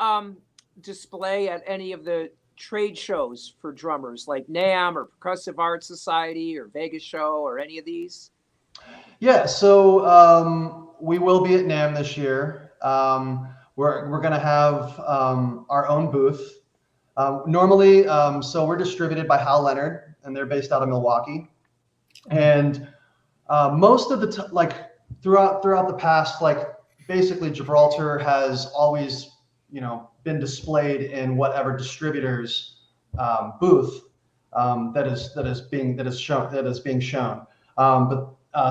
display at any of the trade shows for drummers like NAMM or Percussive Arts Society or Vegas Show or any of these? Yeah, so we will be at NAMM this year. We're going to have our own booth. Normally, so we're distributed by Hal Leonard, and they're based out of Milwaukee. And most of the throughout the past, basically Gibraltar has always been displayed in whatever distributor's booth that is being shown.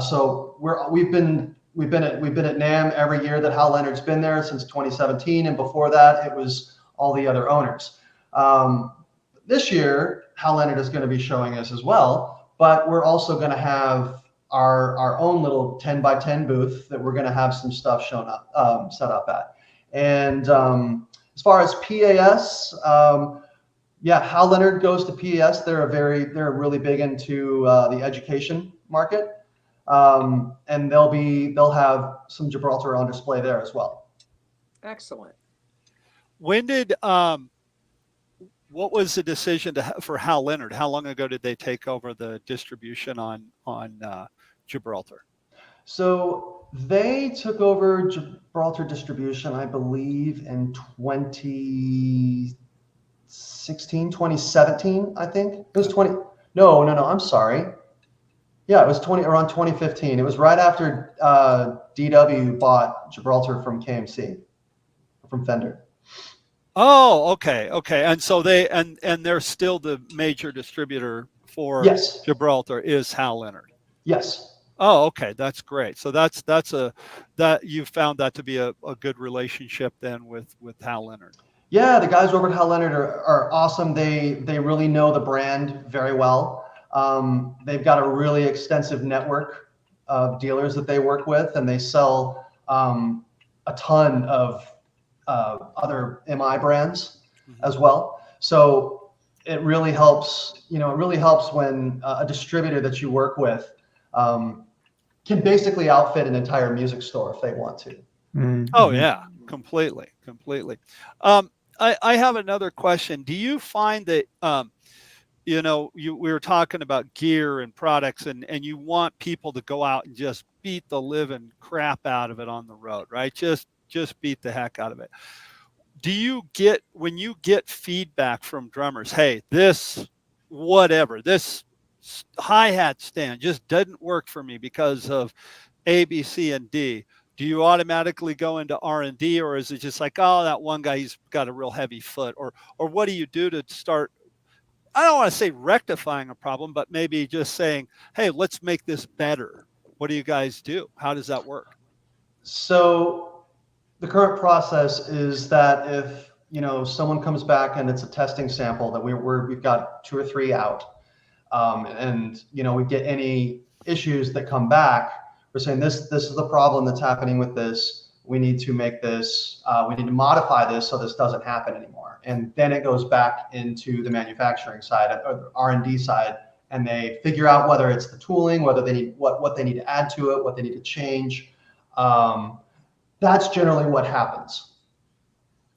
So we've been at NAMM every year that Hal Leonard's been there since 2017, and before that it was all the other owners. This year Hal Leonard is going to be showing us as well, but we're also going to have our own little 10x10 booth that we're going to have some stuff set up at. And as far as PAS, Hal Leonard goes to PAS. They're really big into the education market. And they'll have some Gibraltar on display there as well. Excellent. When did what was the decision for Hal Leonard? How long ago did they take over the distribution on Gibraltar? So they took over Gibraltar distribution, I believe, in 2017, I think. It was 20. No, I'm sorry. Yeah, it was around 2015. It was right after DW bought Gibraltar from KMC, from Fender. Oh, okay. And so they're still the major distributor for Gibraltar is Hal Leonard. Yes. Oh, okay, that's great. So that you found that to be a good relationship then with Hal Leonard. Yeah, the guys over at Hal Leonard are awesome. They really know the brand very well. They've got a really extensive network of dealers that they work with, and they sell a ton of other MI brands as well. So it really helps. It really helps when a distributor that you work with can basically outfit an entire music store if they want to. Mm-hmm. Oh yeah, completely. I have another question. Do you find that we were talking about gear and products, and you want people to go out and just beat the living crap out of it on the road, right? Just beat the heck out of it. Do you get, when you get feedback from drummers, hey, this hi-hat stand just doesn't work for me because of A, B, C, and D, do you automatically go into R&D, or is it just like, oh, that one guy, he's got a real heavy foot, or what do you do to start, I don't want to say rectifying a problem, but maybe just saying, hey, let's make this better? What do you guys do? How does that work? So the current process is that if, someone comes back and it's a testing sample that we've got 2 or 3 out, and we get any issues that come back, we're saying this is the problem that's happening with this. We need to make this, we need to modify this so this doesn't happen anymore. And then it goes back into the manufacturing side or the R&D side, and they figure out whether it's the tooling, whether they need what they need to add to it, what they need to change. That's generally what happens.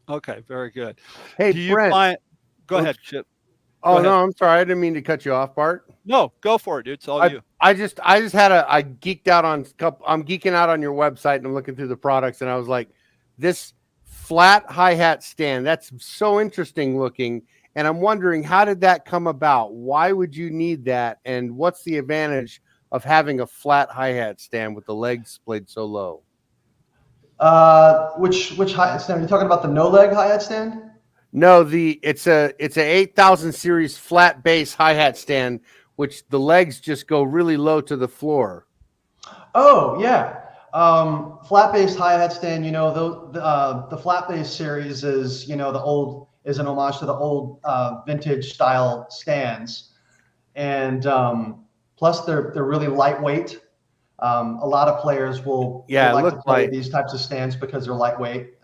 Okay, very good. Hey, do you Brent. Go ahead, Chip. Oh, no, I'm sorry. I didn't mean to cut you off, Bart. No, go for it, dude. It's all you. I geeked out I'm geeking out on your website, and I'm looking through the products, and I was like, this flat hi-hat stand, that's so interesting looking. And I'm wondering, how did that come about? Why would you need that? And what's the advantage of having a flat hi-hat stand with the legs splayed so low? Which hi-hat stand? Are you talking about the no leg hi-hat stand? No, it's a 8000 series flat bass hi-hat stand, which the legs just go really low to the floor. Oh yeah, flat bass hi-hat stand. The flat bass series is an homage to the old vintage style stands, and plus they're really lightweight. A lot of players will like to play these types of stands because they're lightweight.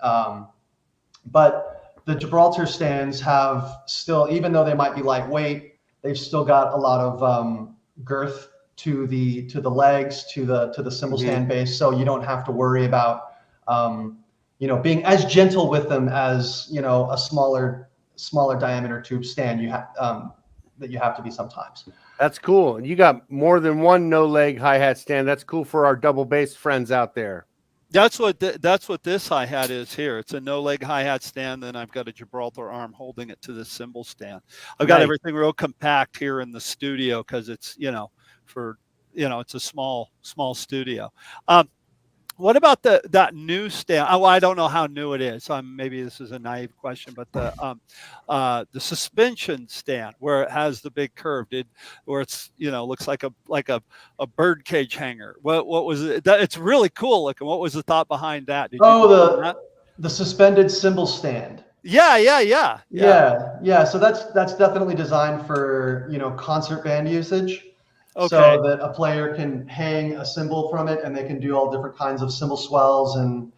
But the Gibraltar stands have still, even though they might be lightweight, they've still got a lot of girth to the legs, to the cymbal stand base. So you don't have to worry about being as gentle with them as a smaller diameter tube stand that you have to be sometimes. That's cool. You got more than one no leg hi-hat stand. That's cool for our double bass friends out there. That's what this hi-hat is here. It's a no leg hi-hat stand. Then I've got a Gibraltar arm holding it to the cymbal stand. I've got everything real compact here in the studio because it's, it's a small studio. What about that new stand? Oh, I don't know how new it is. Maybe this is a naive question, but the suspension stand where it has the big curve, where it's looks like a bird cage hanger. What was it? It's really cool looking. What was the thought behind that? The suspended cymbal stand. Yeah. So that's definitely designed for concert band usage. Okay. So that a player can hang a cymbal from it, and they can do all different kinds of cymbal swells and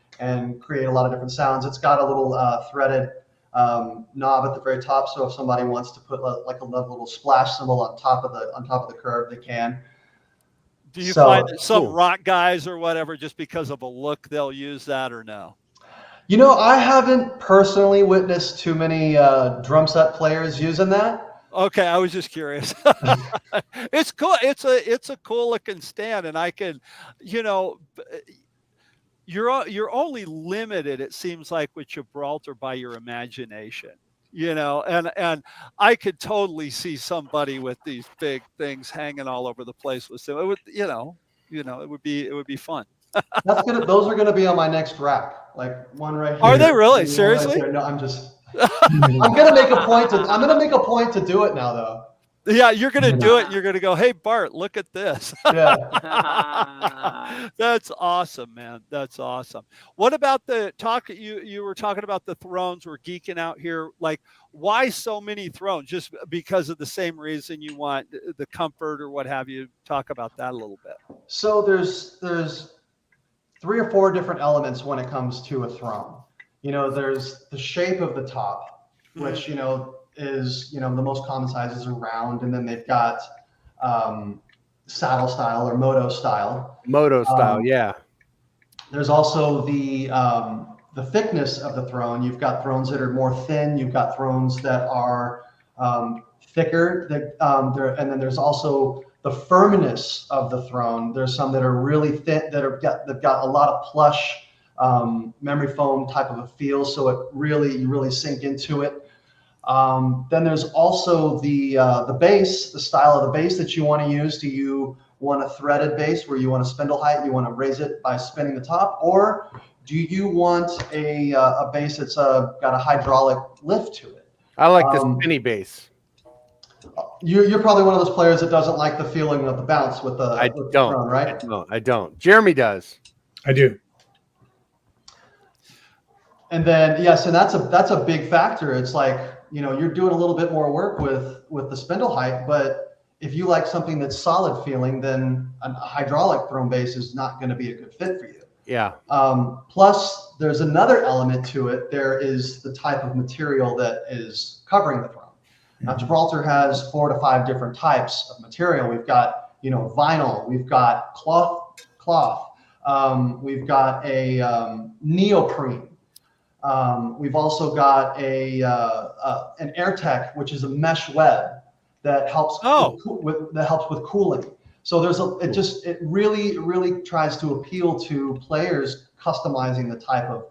create a lot of different sounds. It's got a little threaded knob at the very top, so if somebody wants to put like a little splash cymbal on top of the curve, they can. Do you find that some rock guys or whatever, just because of a look, they'll use that, or no? I haven't personally witnessed too many drum set players using that. Okay, I was just curious. It's cool. It's a cool looking stand, and I can, you're only limited, it seems like, with Gibraltar by your imagination, and I could totally see somebody with these big things hanging all over the place with them. It would, it would be fun. Those are gonna be on my next rack, like one right here. Are they really? Seriously? Right, no, I'm just. I'm gonna make a point to do it now, though. Yeah, you're gonna do it. You're gonna go, hey Bart, look at this. Yeah. That's awesome, man. That's awesome. What about the talk? You were talking about the thrones. We're geeking out here. Like, why so many thrones? Just because of the same reason you want the comfort or what have you? Talk about that a little bit. So there's 3 or 4 different elements when it comes to a throne. There's the shape of the top, which, is, the most common size is a round. And then they've got saddle style or moto style. Yeah. There's also the thickness of the throne. You've got thrones that are more thin. You've got thrones that are thicker. And then there's also the firmness of the throne. There's some that are really thin, they've got a lot of plush memory foam type of a feel, so you really sink into it. Then there's also the base, the style of the base that you want to use. Do you want a threaded base where you want a spindle height, you want to raise it by spinning the top, or do you want a base that's got a hydraulic lift to it? I like the spinny base. You're probably one of those players that doesn't like the feeling of the bounce with the throne, right? I don't. Jeremy does. I do. And then yes, and that's a big factor. It's like, you're doing a little bit more work with the spindle height, but if you like something that's solid feeling, then a hydraulic throne base is not going to be a good fit for you. Yeah. Plus, there's another element to it. There is the type of material that is covering the throne. Now, Gibraltar has 4 to 5 different types of material. We've got, vinyl. We've got cloth. We've got a neoprene. We've also got an AirTech, which is a mesh web that helps with cooling. So it really tries to appeal to players customizing the type of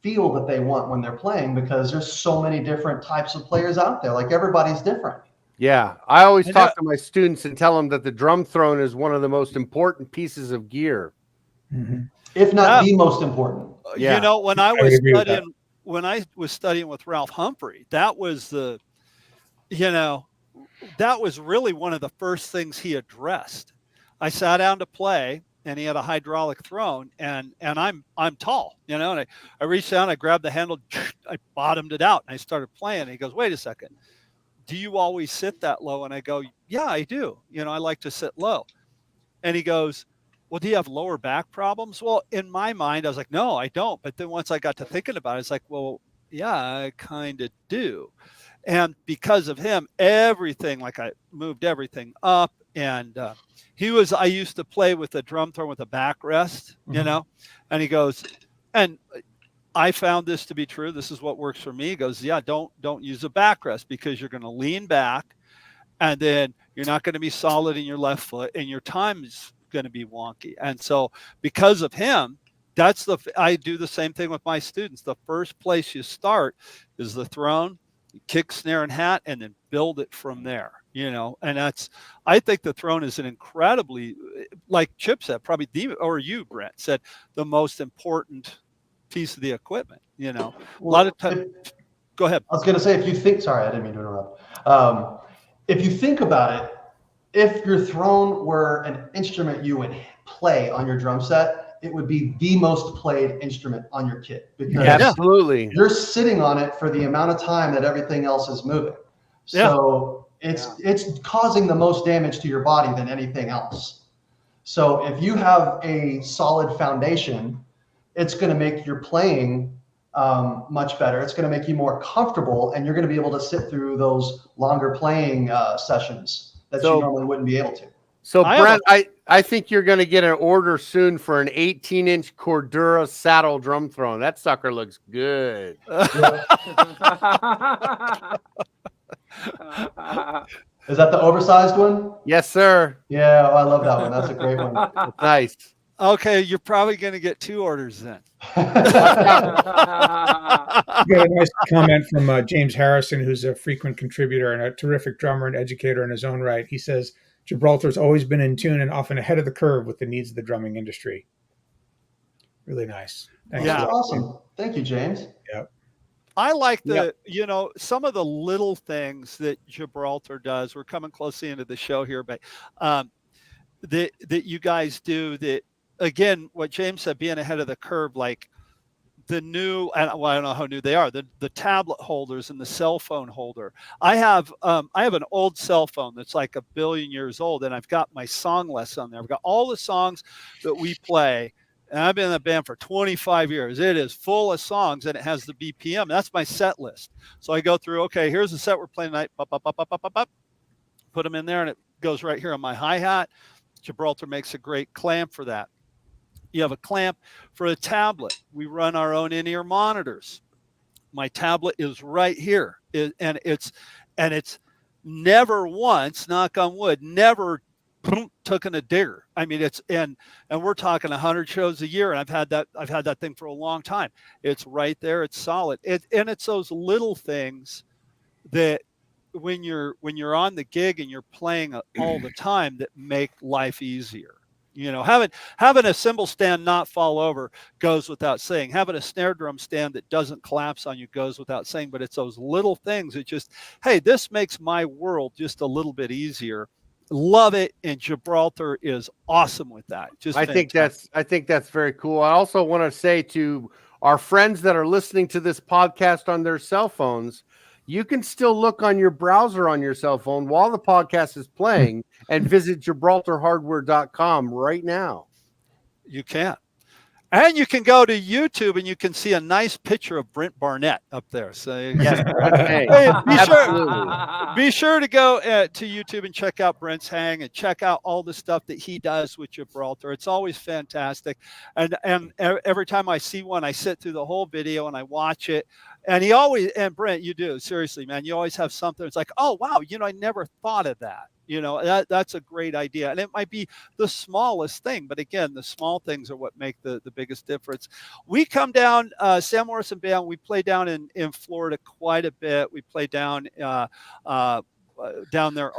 feel that they want when they're playing, because there's so many different types of players out there. Like, everybody's different. Yeah, I always talk to my students and tell them that the drum throne is one of the most important pieces of gear, if not the most important. Yeah. When I was studying with Ralph Humphrey, that was that was really one of the first things he addressed. I sat down to play, and he had a hydraulic throne, and I'm tall, and I reached down, I grabbed the handle, I bottomed it out, and I started playing. And he goes, "Wait a second, do you always sit that low?" And I go, "Yeah, I do. I like to sit low." And he goes, "Well, do you have lower back problems?" Well, in my mind, I was like, "No, I don't." But then once I got to thinking about it, it's like, well, yeah, I kind of do. And because of him, everything, like, I moved everything up. And I used to play with a drum throne with a backrest, and he goes, and I found this to be true. This is what works for me. He goes, "Yeah, don't use a backrest, because you're going to lean back, and then you're not going to be solid in your left foot, and your time is going to be wonky." And so because of him, I do the same thing with my students. The first place you start is the throne, kick, snare, and hat, and then build it from there. And I think the throne is an incredibly, like Chip said, probably or you, Brent, said, the most important piece of the equipment. A lot of times. Go ahead. I was going to say, sorry, I didn't mean to interrupt. If you think about it, if your throne were an instrument you would play on your drum set, it would be the most played instrument on your kit, because absolutely, you're sitting on it for the amount of time that everything else is moving. So it's causing the most damage to your body than anything else. So if you have a solid foundation, it's going to make your playing much better. It's going to make you more comfortable, and you're going to be able to sit through those longer playing sessions that you normally wouldn't be able to. So, Brent, I think you're going to get an order soon for an 18-inch Cordura saddle drum throne. That sucker looks good. Is that the oversized one? Yes, sir. Yeah, I love that one. That's a great one. Nice. Okay, you're probably going to get 2 orders then. We got a nice comment from James Harrison, who's a frequent contributor and a terrific drummer and educator in his own right. He says, "Gibraltar's always been in tune and often ahead of the curve with the needs of the drumming industry." Really nice. Thanks. That's awesome. Thank you, James. Yep. I like some of the little things that Gibraltar does. We're coming closely into the show here, but that you guys do, that, again, what James said, being ahead of the curve, like the new, I don't know how new they are, the tablet holders and the cell phone holder. I have an old cell phone that's like 1 billion years old, and I've got my song list on there. I've got all the songs that we play. And I've been in the band for 25 years. It is full of songs, and it has the BPM. That's my set list. So I go through, okay, here's the set we're playing tonight. Put them in there, and it goes right here on my hi-hat. Gibraltar makes a great clamp for that. You have a clamp for a tablet. We run our own in-ear monitors. My tablet is right here. And it's never once, knock on wood, never boom, took in a digger. I mean, and we're talking 100 shows a year, and I've had that thing for a long time. It's right there. It's solid. And it's those little things that when you're on the gig and you're playing all the time that make life easier. You know, having a cymbal stand not fall over goes without saying. Having a snare drum stand that doesn't collapse on you goes without saying. But it's those little things that just, hey, this makes my world just a little bit easier. Love it, and Gibraltar is awesome with that. I think that's very cool. I also want to say to our friends that are listening to this podcast on their cell phones, you can still look on your browser on your cell phone while the podcast is playing and visit GibraltarHardware.com right now. You can. And you can go to YouTube and you can see a nice picture of Brent Barnett up there. So yes, hey, be sure to go to YouTube and check out Brent's hang and check out all the stuff that he does with Gibraltar. It's always fantastic. And every time I see one, I sit through the whole video and I watch it. And Brent, you do, seriously, man, you always have something. It's like, oh, wow, I never thought of that. That's a great idea. And it might be the smallest thing, but again, the small things are what make the biggest difference. We come down, Sam Morrison Band, we play down in Florida quite a bit. We play down there a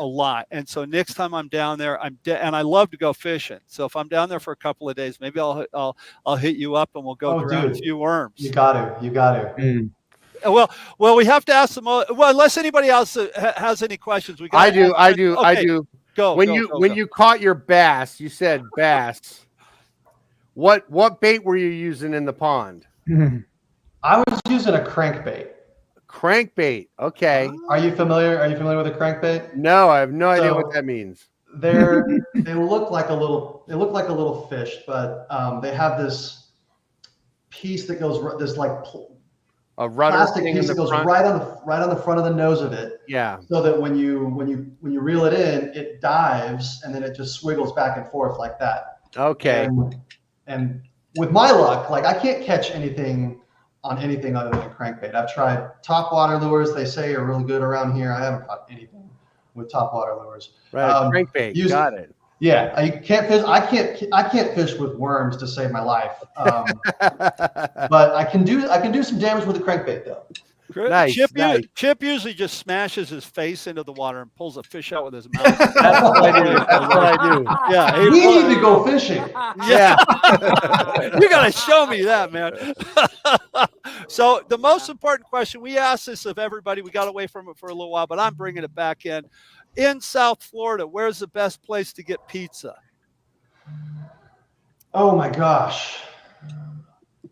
lot. And so next time I'm down there, and I love to go fishing. So if I'm down there for a couple of days, maybe I'll hit you up and we'll go around a few worms. You got to. Mm. Well, we have to ask them. Well, unless anybody else has any questions, I do. Go. When you caught your bass, you said bass. What bait were you using in the pond? I was using a crankbait. Crankbait. Okay. Are you familiar with a crankbait? No, I have no idea what that means. They look like a little fish, but they have this piece that goes a rudder plastic piece that goes right on the front of the nose of it. Yeah. So that when you reel it in, it dives and then it just swiggles back and forth like that. Okay. And with my luck, like I can't catch anything on anything other than a crankbait. I've tried topwater lures. They say are really good around here. I haven't caught anything with topwater lures. Right. Crankbait. Got it. Yeah, I can't fish. I can't fish with worms to save my life. But I can do some damage with a crankbait though. Nice. Chip usually just smashes his face into the water and pulls a fish out with his mouth. That's what I do. Yeah, we need to go fishing. Yeah, you got to show me that, man. So the most important question we asked this of everybody. We got away from it for a little while, but I'm bringing it back in. In South Florida, where's the best place to get pizza? Oh my gosh.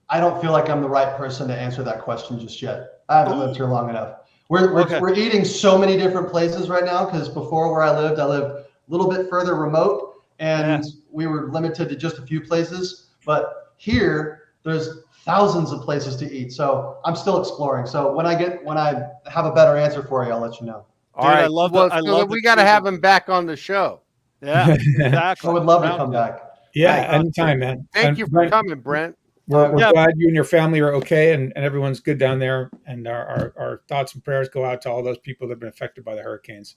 I don't feel like I'm the right person to answer that question just yet. I haven't lived here long enough. We're eating so many different places right now because before where I lived a little bit further remote and we were limited to just a few places. But here, there's thousands of places to eat. So I'm still exploring. So when I have a better answer for you, I'll let you know. All right. I love we got to have him back on the show. Yeah, exactly. I would love to come back. Yeah, anytime, man. Thank you for coming, Brent. We're glad you and your family are okay and everyone's good down there. And our thoughts and prayers go out to all those people that have been affected by the hurricanes.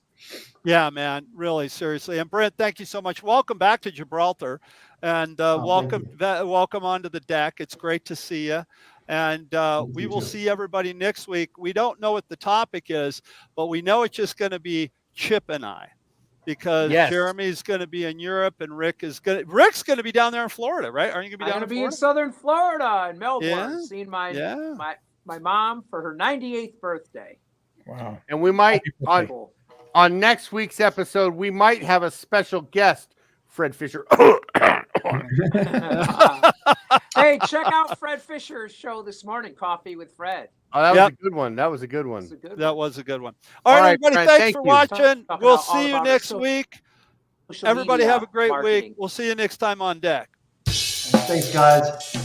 Yeah, man, really, seriously. And Brent, thank you so much. Welcome back to Gibraltar, and welcome onto the deck. It's great to see you. And we will see everybody next week. We don't know what the topic is, but we know it's just going to be Chip and I, because Jeremy's going to be in Europe and Rick's going to be down there in Florida, right? Aren't you going to be down in Florida? I'm going to be in southern Florida in Melbourne, seeing my mom for her 98th birthday. Wow. And we might on next week's episode, we might have a special guest, Fred Fisher. Hey, check out Fred Fisher's show this morning, Coffee with Fred. Oh, that was a good one. That was a good one. That was a good one. All right, everybody, thanks for watching. We'll see you next week. Everybody have a great week. We'll see you next time on deck. Thanks, guys.